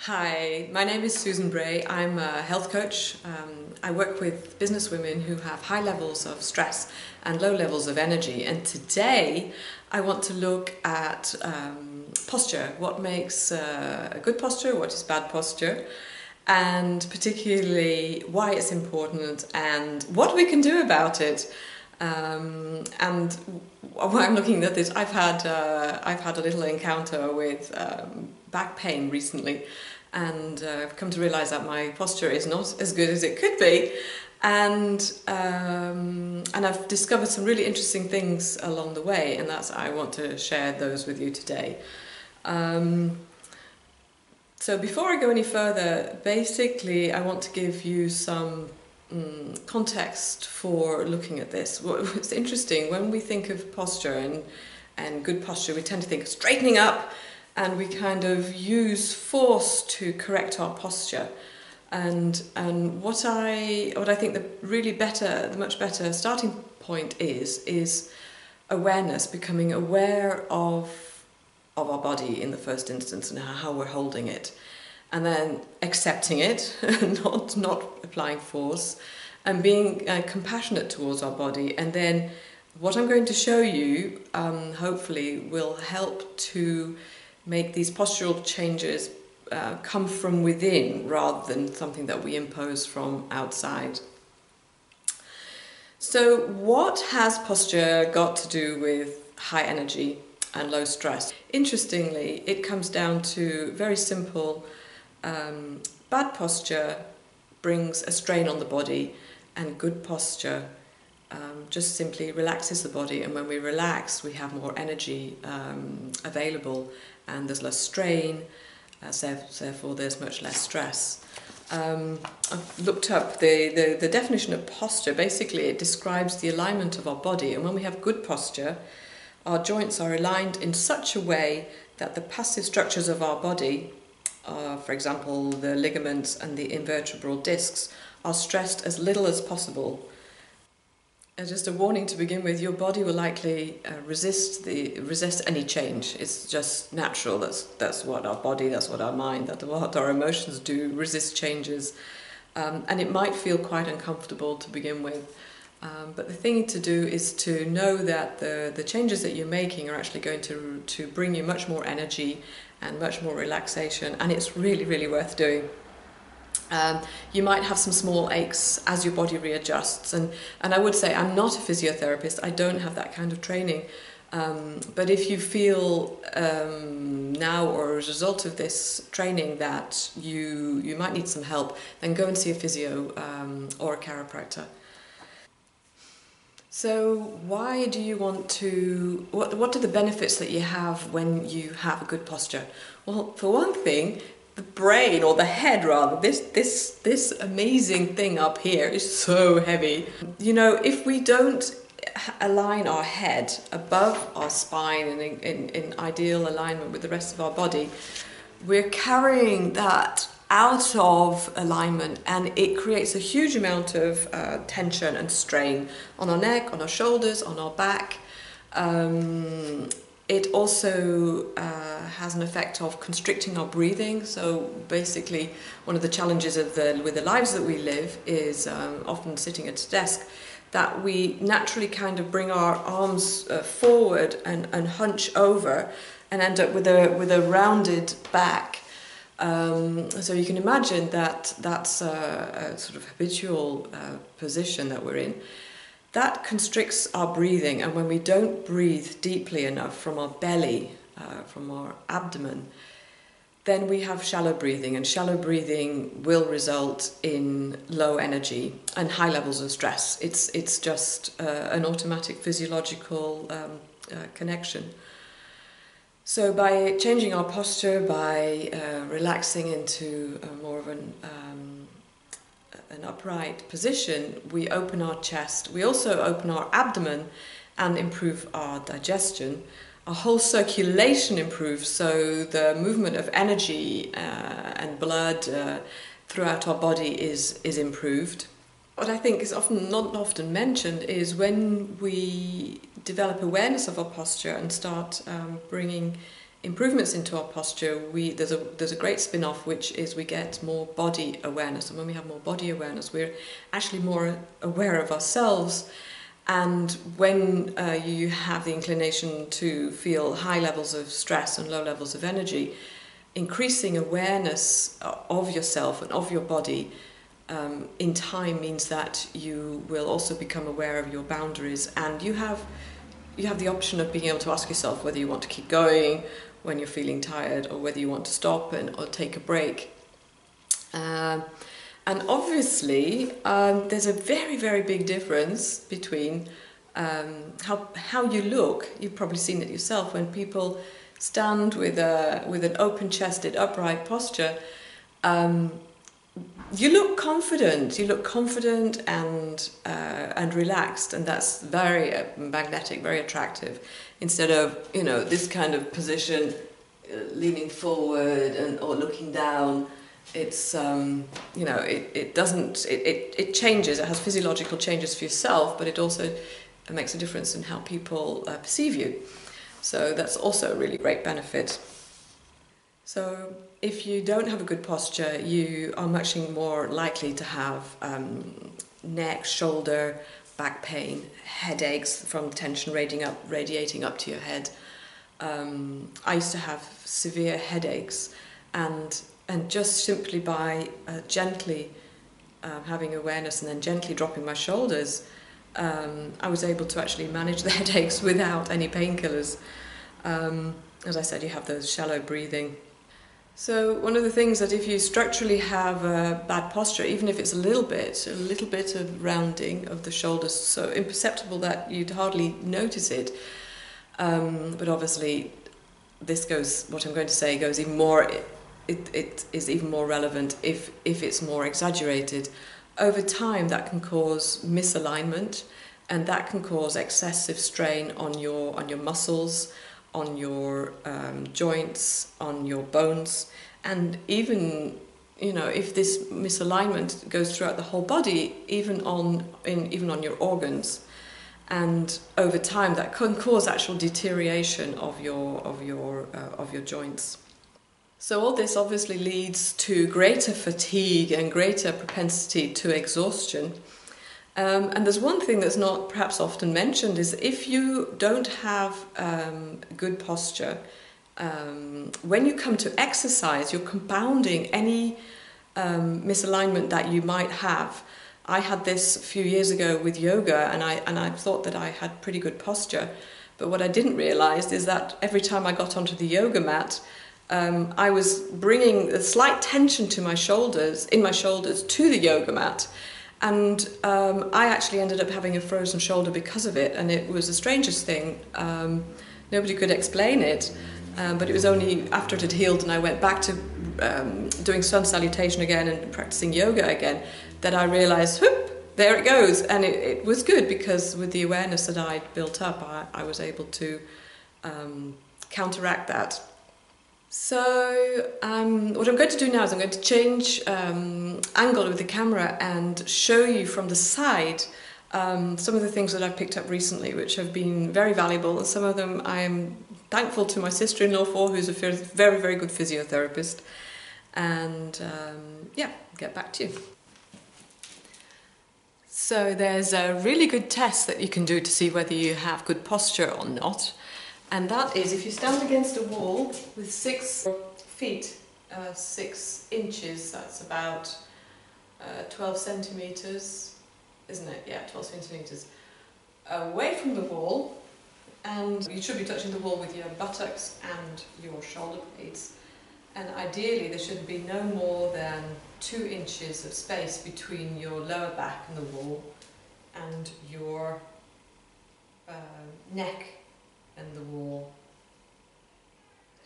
Hi, my name is Susan Bray. I'm a health coach. I work with business women who have high levels of stress and low levels of energy. And today I want to look at posture, what makes a good posture, what is bad posture, and particularly why it's important and what we can do about it. And while I'm looking at this, I've had a little encounter with back pain recently, and I've come to realise that my posture is not as good as it could be, and I've discovered some really interesting things along the way, and I want to share those with you today. So before I go any further, basically I want to give you some context for looking at this. What's interesting, when we think of posture and good posture, we tend to think of straightening up, and we kind of use force to correct our posture. And what I think the much better starting point is awareness, becoming aware of our body in the first instance and how we're holding it. And then accepting it, not applying force, and being compassionate towards our body. And then what I'm going to show you hopefully will help to make these postural changes come from within rather than something that we impose from outside. So what has posture got to do with high energy and low stress? Interestingly, it comes down to very simple. Bad posture brings a strain on the body, and good posture just simply relaxes the body, and when we relax we have more energy available and there's less strain, therefore there's much less stress. I've looked up the definition of posture. Basically it describes the alignment of our body, and when we have good posture our joints are aligned in such a way that the passive structures of our body, for example the ligaments and the invertebral discs, are stressed as little as possible. Just a warning to begin with, your body will likely resist any change. It's just natural. That's what our body, that's what our mind, that's what our emotions do, resist changes. And it might feel quite uncomfortable to begin with. But the thing to do is to know that the changes that you're making are actually going to bring you much more energy and much more relaxation, and it's really, really worth doing. You might have some small aches as your body readjusts, and I would say I'm not a physiotherapist, I don't have that kind of training, but if you feel now or as a result of this training that you might need some help, then go and see a physio or a chiropractor. So why do you want to, what are the benefits that you have when you have a good posture? Well, for one thing, the brain, or the head rather, this amazing thing up here is so heavy. You know, if we don't align our head above our spine and in ideal alignment with the rest of our body, we're carrying that out of alignment, and it creates a huge amount of tension and strain on our neck, on our shoulders, on our back. It also has an effect of constricting our breathing. So basically one of the challenges with the lives that we live is often sitting at a desk, that we naturally kind of bring our arms forward and hunch over and end up with a rounded back. So you can imagine that that's a sort of habitual position that we're in. That constricts our breathing, and when we don't breathe deeply enough from our belly, from our abdomen, then we have shallow breathing, and shallow breathing will result in low energy and high levels of stress. It's just an automatic physiological connection. So by changing our posture, by relaxing into more of an upright position, we open our chest. We also open our abdomen and improve our digestion. Our whole circulation improves, so the movement of energy and blood throughout our body is improved. What I think is not often mentioned is when we develop awareness of our posture and start bringing improvements into our posture, there's a great spin-off, which is we get more body awareness. And when we have more body awareness, we're actually more aware of ourselves. And when you have the inclination to feel high levels of stress and low levels of energy, increasing awareness of yourself and of your body in time means that you will also become aware of your boundaries, and you have the option of being able to ask yourself whether you want to keep going when you're feeling tired, or whether you want to stop or take a break. And obviously, there's a very, very big difference between how you look. You've probably seen it yourself when people stand with an open-chested, upright posture. You look confident. You look confident and relaxed, and that's very magnetic, very attractive. Instead of this kind of position, leaning forward or looking down. It's it changes. It has physiological changes for yourself, but it also makes a difference in how people perceive you. So that's also a really great benefit. So if you don't have a good posture, you are much more likely to have neck, shoulder, back pain, headaches from tension radiating up to your head. I used to have severe headaches, and just simply by gently having awareness and then gently dropping my shoulders, I was able to actually manage the headaches without any painkillers. As I said, you have those shallow breathing. So one of the things that if you structurally have a bad posture, even if it's a little bit of rounding of the shoulders, so imperceptible that you'd hardly notice it, but obviously what I'm going to say goes even more, it is even more relevant if it's more exaggerated. Over time, that can cause misalignment, and that can cause excessive strain on your muscles, on your joints, on your bones, and even if this misalignment goes throughout the whole body, even on your organs, and over time that can cause actual deterioration of your joints. So all this obviously leads to greater fatigue and greater propensity to exhaustion. And there's one thing that's not perhaps often mentioned, is if you don't have good posture, when you come to exercise, you're compounding any misalignment that you might have. I had this a few years ago with yoga, and I thought that I had pretty good posture. But what I didn't realise is that every time I got onto the yoga mat, I was bringing a slight tension to my shoulders to the yoga mat. And I actually ended up having a frozen shoulder because of it, and it was the strangest thing. Nobody could explain it, but it was only after it had healed and I went back to doing sun salutation again and practicing yoga again that I realised, whoop, there it goes. And it was good, because with the awareness that I built up, I was able to counteract that. So what I'm going to do now is I'm going to change angle with the camera and show you from the side some of the things that I've picked up recently, which have been very valuable, and some of them I am thankful to my sister-in-law for, who's a very, very good physiotherapist. And get back to you. So there's a really good test that you can do to see whether you have good posture or not. And that is, if you stand against a wall with 6 feet, 6 inches, that's about 12 centimetres, isn't it? Yeah, 12 centimetres away from the wall, and you should be touching the wall with your buttocks and your shoulder blades. And ideally there should be no more than 2 inches of space between your lower back and the wall and your neck and the wall.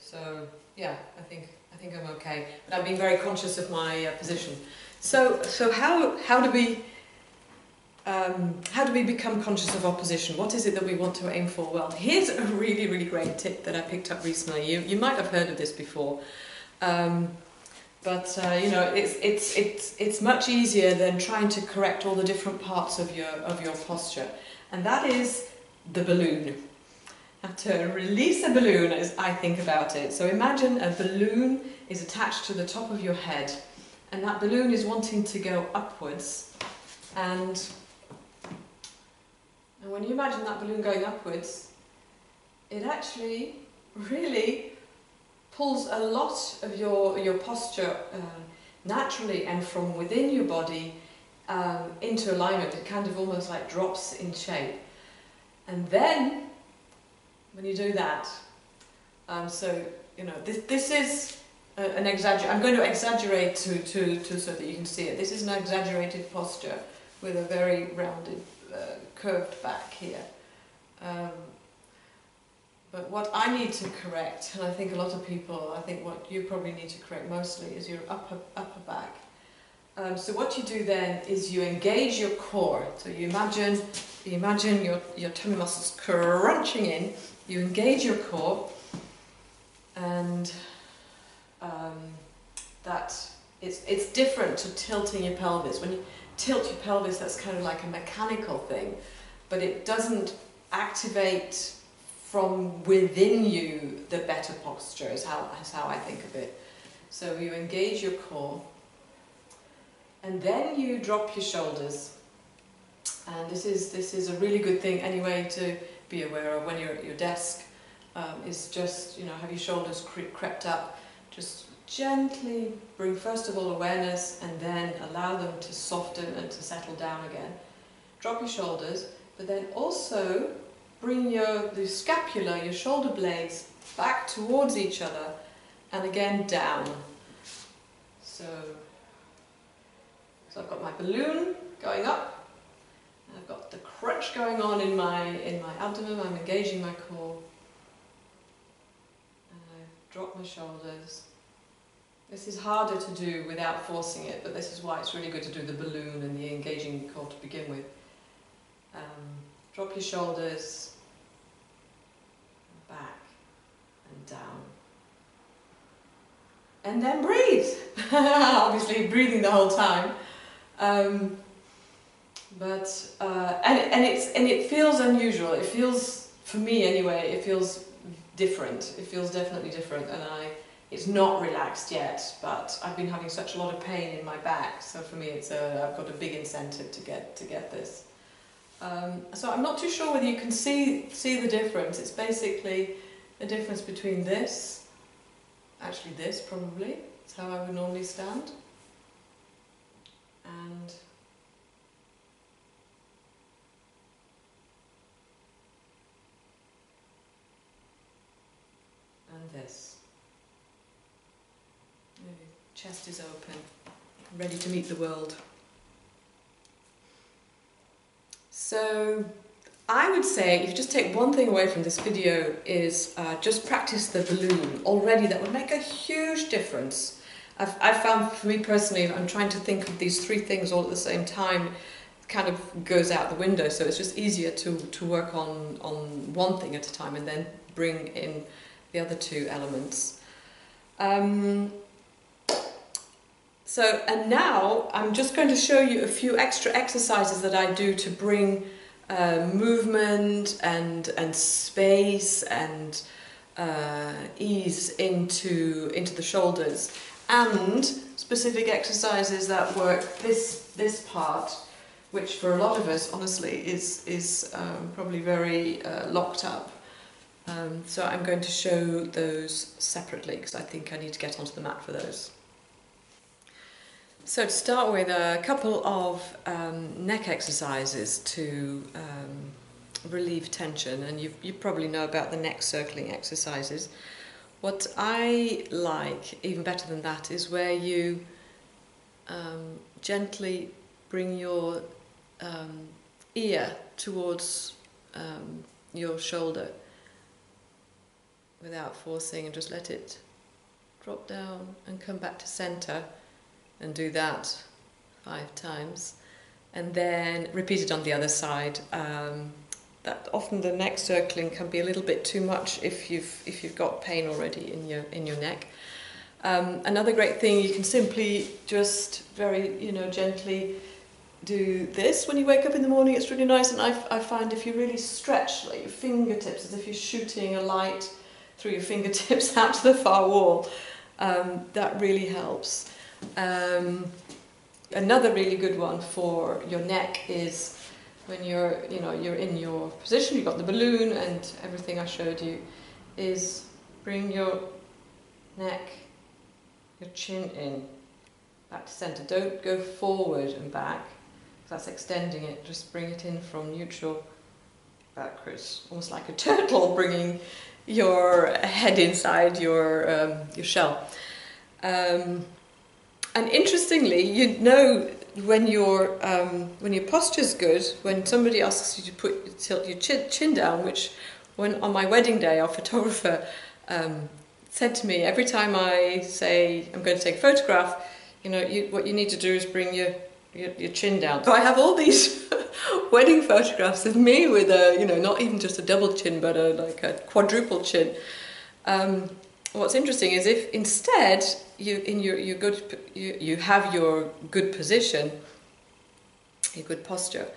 So yeah, I think I'm okay, but I've been very conscious of my position. So how do we become conscious of our position? What is it that we want to aim for? Well, here's a really, really great tip that I picked up recently. You might have heard of this before, but it's much easier than trying to correct all the different parts of your posture, and that is the balloon. How to release a balloon as I think about it. So imagine a balloon is attached to the top of your head, and that balloon is wanting to go upwards, and when you imagine that balloon going upwards, it actually really pulls a lot of your posture naturally and from within your body into alignment. It kind of almost like drops in shape. And then, when you do that, so, you know, this is an exaggeration. I'm going to exaggerate to so that you can see it. This is an exaggerated posture with a very rounded, curved back here. But what I need to correct, and I think a lot of people, I think what you probably need to correct mostly is your upper back. So what you do then is you engage your core. So you imagine your tummy muscles crunching in. You engage your core, and that it's different to tilting your pelvis. When you tilt your pelvis, that's kind of like a mechanical thing, but it doesn't activate from within you the better posture, is how I think of it. So you engage your core, and then you drop your shoulders. And this is a really good thing anyway to be aware of when you're at your desk. Is just, you know, have your shoulders crept up. Just gently bring first of all awareness, and then allow them to soften and to settle down again. Drop your shoulders, but then also bring the scapula, your shoulder blades, back towards each other, and again down. So I've got my balloon going up, and I've got the crunch going on in my abdomen. I'm engaging my core, and I drop my shoulders. This is harder to do without forcing it, but this is why it's really good to do the balloon and the engaging core to begin with. Drop your shoulders, back and down. And then breathe! Obviously breathing the whole time. And it feels unusual. It feels, for me anyway, it feels different. It feels definitely different, and it's not relaxed yet, but I've been having such a lot of pain in my back, so for me I've got a big incentive to get this. So I'm not too sure whether you can see the difference. It's basically a difference between this, actually this probably, it's how I would normally stand, and this. Maybe chest is open, ready to meet the world. So I would say, if you just take one thing away from this video, is just practice the balloon. Already that would make a huge difference. I've found, for me personally, I'm trying to think of these three things all at the same time, it kind of goes out the window, so it's just easier to work on one thing at a time and then bring in the other two elements. So, and now I'm just going to show you a few extra exercises that I do to bring movement and space and ease into the shoulders, and specific exercises that work this part, which for a lot of us honestly is probably very locked up. So I'm going to show those separately because I think I need to get onto the mat for those. So to start with, a couple of neck exercises to relieve tension, and you probably know about the neck circling exercises. What I like even better than that is where you gently bring your ear towards your shoulder without forcing, and just let it drop down and come back to center, and do that 5 times, and then repeat it on the other side. That often the neck circling can be a little bit too much if you've got pain already in your neck. Another great thing, you can simply just very gently do this when you wake up in the morning. It's really nice, and I find if you really stretch like your fingertips, as if you're shooting a light through your fingertips out to the far wall, that really helps. Another really good one for your neck is when you're in your position, you've got the balloon and everything I showed you, is bring your neck, your chin in, back to centre. Don't go forward and back, that's extending it. Just bring it in from neutral backwards, almost like a turtle bringing your head inside your shell. And interestingly, you know when your posture's good, when somebody asks you to tilt your chin down, which when on my wedding day our photographer said to me, every time I say I'm going to take a photograph, what you need to do is bring your chin down. So I have all these wedding photographs of me with not even just a double chin, but like a quadruple chin. What's interesting is if instead you have your good position, your good posture,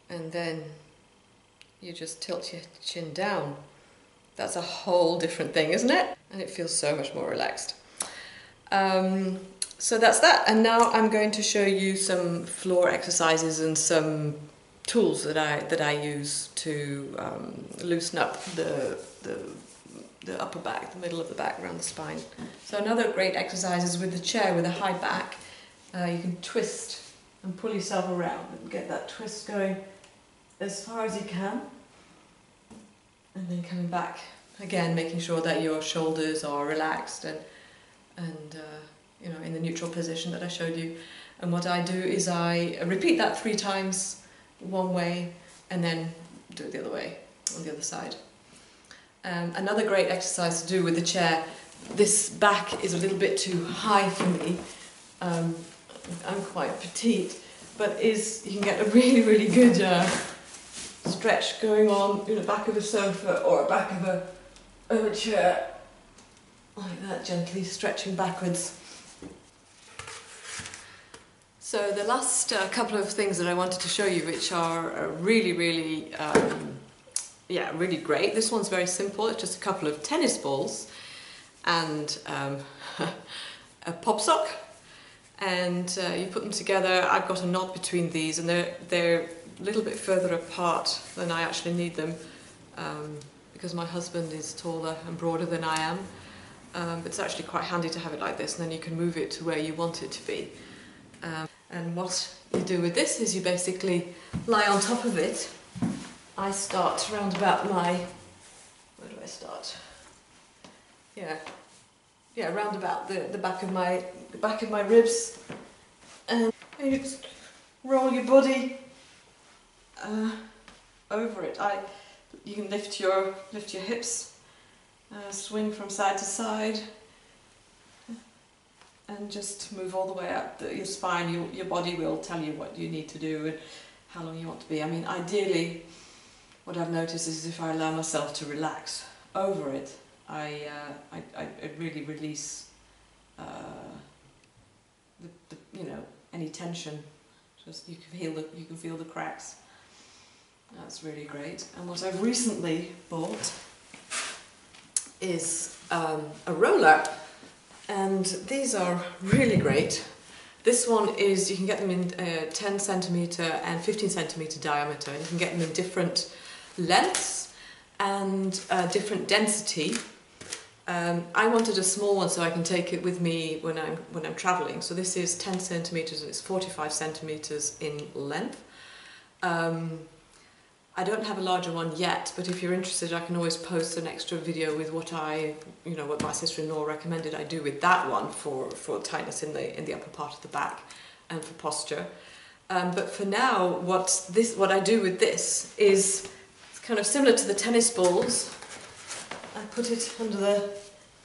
and then you just tilt your chin down. That's a whole different thing, isn't it? And it feels so much more relaxed. So that's that. And now I'm going to show you some floor exercises and some tools that I use to loosen up the upper back, the middle of the back, around the spine. So another great exercise is with the chair with a high back. You can twist and pull yourself around and get that twist going as far as you can. And then coming back again, making sure that your shoulders are relaxed and in the neutral position that I showed you. And what I do is I repeat that 3 times one way and then do it the other way on the other side. Another great exercise to do with the chair, this back is a little bit too high for me. I'm quite petite, but you can get a really, really good stretch going on in the back of a sofa or the back of a chair, like that, gently stretching backwards. So the last couple of things that I wanted to show you, which are really, really, really great. This one's very simple. It's just a couple of tennis balls and a pop sock, and you put them together. I've got a knot between these, and they're a little bit further apart than I actually need them, because my husband is taller and broader than I am. But it's actually quite handy to have it like this, and then you can move it to where you want it to be. And what you do with this is you basically lie on top of it. I start round about where do I start? Yeah, round about the back of my ribs, and you just roll your body over it. You can lift your hips, swing from side to side, and just move all the way up your spine. Your body will tell you what you need to do and how long you want to be. I mean, ideally, what I've noticed is if I allow myself to relax over it, I really release any tension. Just you can feel the cracks. That's really great. And what I've recently bought is a roller, and these are really great. This one is, you can get them in 10 centimetre and 15 centimetre diameter, and you can get them in different lengths and different density. I wanted a small one so I can take it with me when I'm travelling. So this is 10 centimetres and it's 45 centimetres in length. I don't have a larger one yet, but if you're interested, I can always post an extra video with what what my sister-in-law recommended I do with that one for tightness in the upper part of the back and for posture. But for now, what I do with this is it's kind of similar to the tennis balls. I put it under the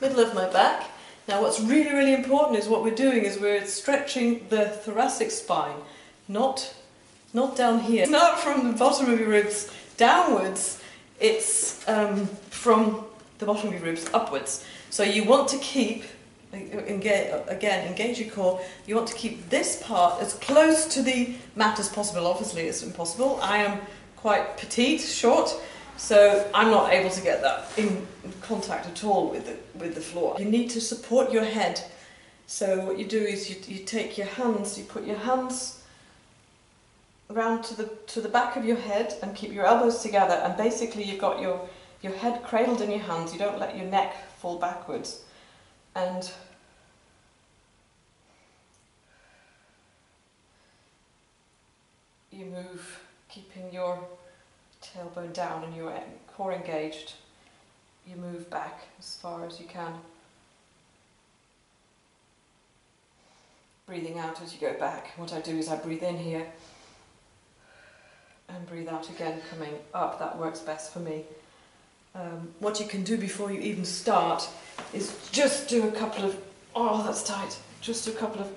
middle of my back. Now, what's really, really important is what we're doing is we're stretching the thoracic spine, not down here. It's not from the bottom of your ribs downwards, it's from the bottom of your ribs upwards. So you want to keep Engage your core. You want to keep this part as close to the mat as possible. Obviously it's impossible. I am quite petite, short, so I'm not able to get that in contact at all with the floor. You need to support your head. So what you do is you take your hands, you put your hands around to the back of your head and keep your elbows together, and basically you've got your head cradled in your hands. You don't let your neck fall backwards. And you move, keeping your tailbone down and your core engaged. You move back as far as you can. Breathing out as you go back. What I do is I breathe in here and breathe out again, coming up. That works best for me. What you can do before you even start is just do a couple of, oh that's tight, just do a couple of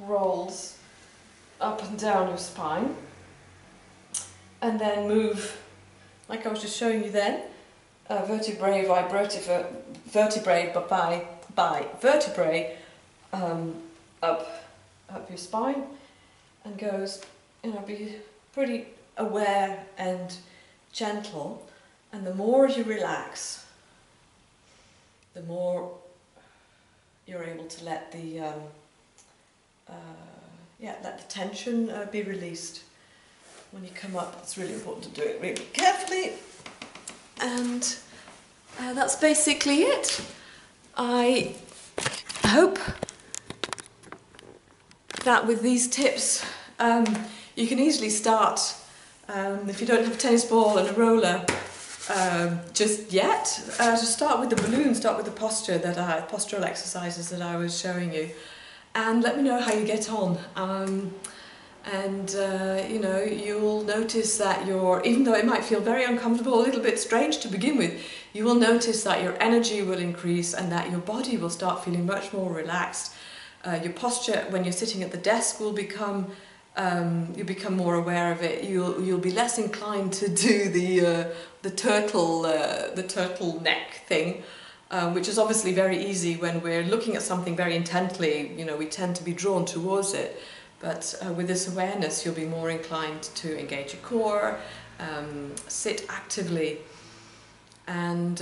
rolls up and down your spine, and then move, like I was just showing you then, vertebrae by vertebrae, up your spine, and goes, be pretty aware and gentle. And the more you relax, the more you're able to let the tension be released. When you come up, it's really important to do it really carefully. And that's basically it. I hope that with these tips, you can easily start, if you don't have a tennis ball and a roller, just yet, just start with the balloon, start with the postural exercises that I was showing you, and let me know how you get on. You'll notice that even though it might feel very uncomfortable, a little bit strange to begin with, you will notice that your energy will increase and that your body will start feeling much more relaxed. Your posture when you're sitting at the desk will become you become more aware of it. You'll be less inclined to do the turtle neck thing, which is obviously very easy when we're looking at something very intently. We tend to be drawn towards it. But with this awareness, you'll be more inclined to engage your core, sit actively, and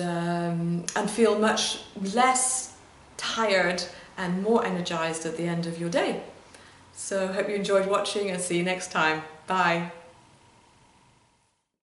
feel much less tired and more energized at the end of your day. So hope you enjoyed watching, and see you next time. Bye.